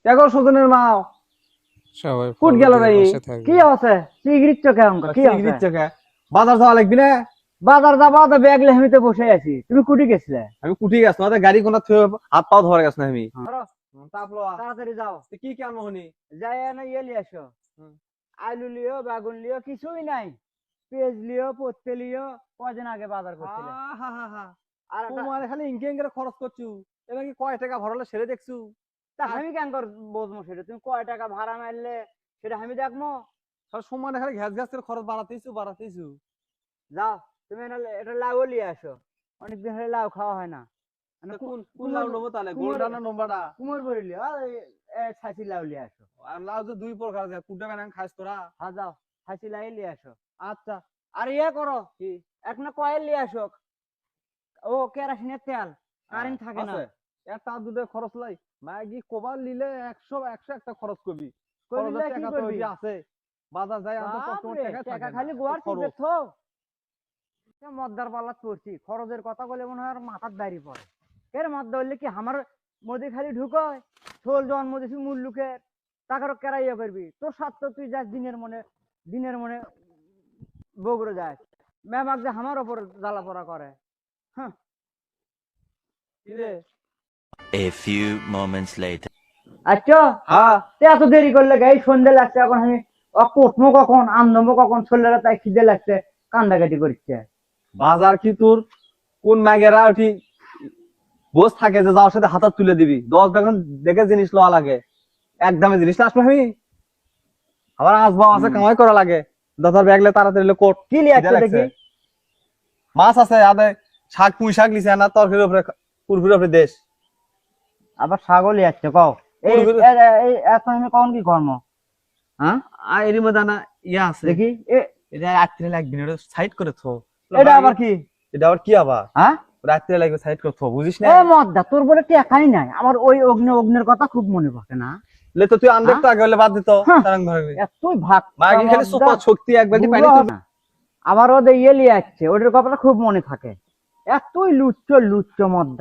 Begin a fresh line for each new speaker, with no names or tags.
দেখো সুজনের মাও
সবাই
কুট
ফল
গেল
দিয়ে
রে
বসে থাকবে।
কি আছে সিগারেট চকে অঙ্ক কি আছে
সিগারেট চকে বাজার যাওয়া লাগবি না?
বাজার যাবা তো ব্যাগ লেহেমিতে বসে আছি তুমি কুটি গেছিলে
আমি কুটি গেছ না গাড়ি কোনা থুয়ে হাত পাও ধরে গেছ না আমি। তাপলো
তাড়াতাড়ি যাও
কি কেন হনি?
যাই না ইয়ে লিয়ে আসো আলু লিও বেগুন লিও কিছুই নাই পেঁয়াজ লিও পত্তে লিও কদিন আগে বাজার করছিলে আর একটা-
তোমার খালি ইনকে ইনকে খরচ করছু। এবার কি কয় টাকা ভরলে সেরে দেখছু?
তা আমি কেন কর বুঝবো সেটা তুমি কয় টাকা ভাড়া মারলে সেটা আমি দেখবো
সব সময় খালি ঘ্যাস ঘ্যাস করে খরচ বাড়াতেইছু।
যাও তুমি এটা লাউ লিয়ে আসো অনেকদিন হলে লাউ খাওয়া হয় না মানে
কোন কোন লাউ নেবো তাহলে? গোলডা না নম্বাটা?
কুমোর বড়ি লিও আর ছাঁচি লাউ লিয়ে আসো
আর লাউ তো দুই প্রকার আছে, কোনটা কেন খাইছ তোরা?
হ্যাঁ যাও ছাঁচি লাই লিয়ে আসো
আচ্ছা
আর ইয়ে করো কি এক না কয়েল লিয়ে আসো ও কেরাসিনের তেল কারেন্ট থাকে না
আছে। একটা দুটো খরচ লাই মাগি কোবার লিলে 100 একটা খরচ করবি।
করবি না,
খরচের
কি
টাকা তো
করবি?
ওইটি আছে। বাজার যাই আনতে কষ্ট
বাপরে,
টাকা
টাকা
থাকে
খালি
না।
গোয়ার
খরচ।
চিপে থো মদ্দার পাল্লাত পড়ছি খরচের কথা বলে মনে হয় আর মাথার দাঁড়ি পড়ে এর মদ্দা হলে কি আমার মোদি খালি ঢুকয় ছোল জন্ম দিছি মুল্লুকের টাকার কেরাইয়া করবি তোর স্বার্থ তুই যাস দিনের মনে বগুড়ে যাস ম্যামাক যে আমার ওপর জ্বালা পড়া করে হ্যাঁ
কি রে?
A few moments later.
আচ্ছা
হ্যাঁ
তে এত দেরি করলে গাই সন্ধ্যে লাগছে এখন আমি উঠবো কখন আনবো কখন ছোলেরা তাই খিদে লাগছে কান্দাকাটি করছে
বাজার কি তোর কোন মাগেরা উঠি বস থাকে যে যাওয়ার সাথে হাত তুলে দিবি 10 বেগুন দেখে জিনিস লওয়া লাগে একদমে জিনিস আসবে আমি আবার আসবা আছে কামাই করা লাগে দাদার ব্যাগলে তাড়াতাড়ি কোট
কি লিয়ে আসছে দেখি
মাছ আছে আদে শাক পুঁই শাক লিছে না তরকারির উপরে পুরপুরের উপরে দেশ
আবার ছাগলই আসছে কও এই
পুরোপুরি-
এই এত আমি কখন কি কর্ম হ্যাঁ
আর এরই মধ্যে না ইয়া আছে
দেখি
এটা রাত্রে লাগবি না সাইড করে থো
এটা আবার কি
এটা আবার কি আবার
হ্যাঁ
রাত্রে লাগবে সাইড করে থো বুঝিস না
এ মদ্দা তোর বলে টেকাই নাই আমার ওই অগ্নের কথা খুব মনে পড়ে না
লে তো তুই আনবে তো আগে হলে বাদ দিত
হ্যাঁ।
তারাং ধরে
এতই ভাগ
মাগি খালি সুপার শক্তি একবার পানি তুলবে
আবার ওদের ইয়ে লিয়ে আসছে ওদের কথাটা খুব মনে থাকে এতই লুচ্চ মদ্দা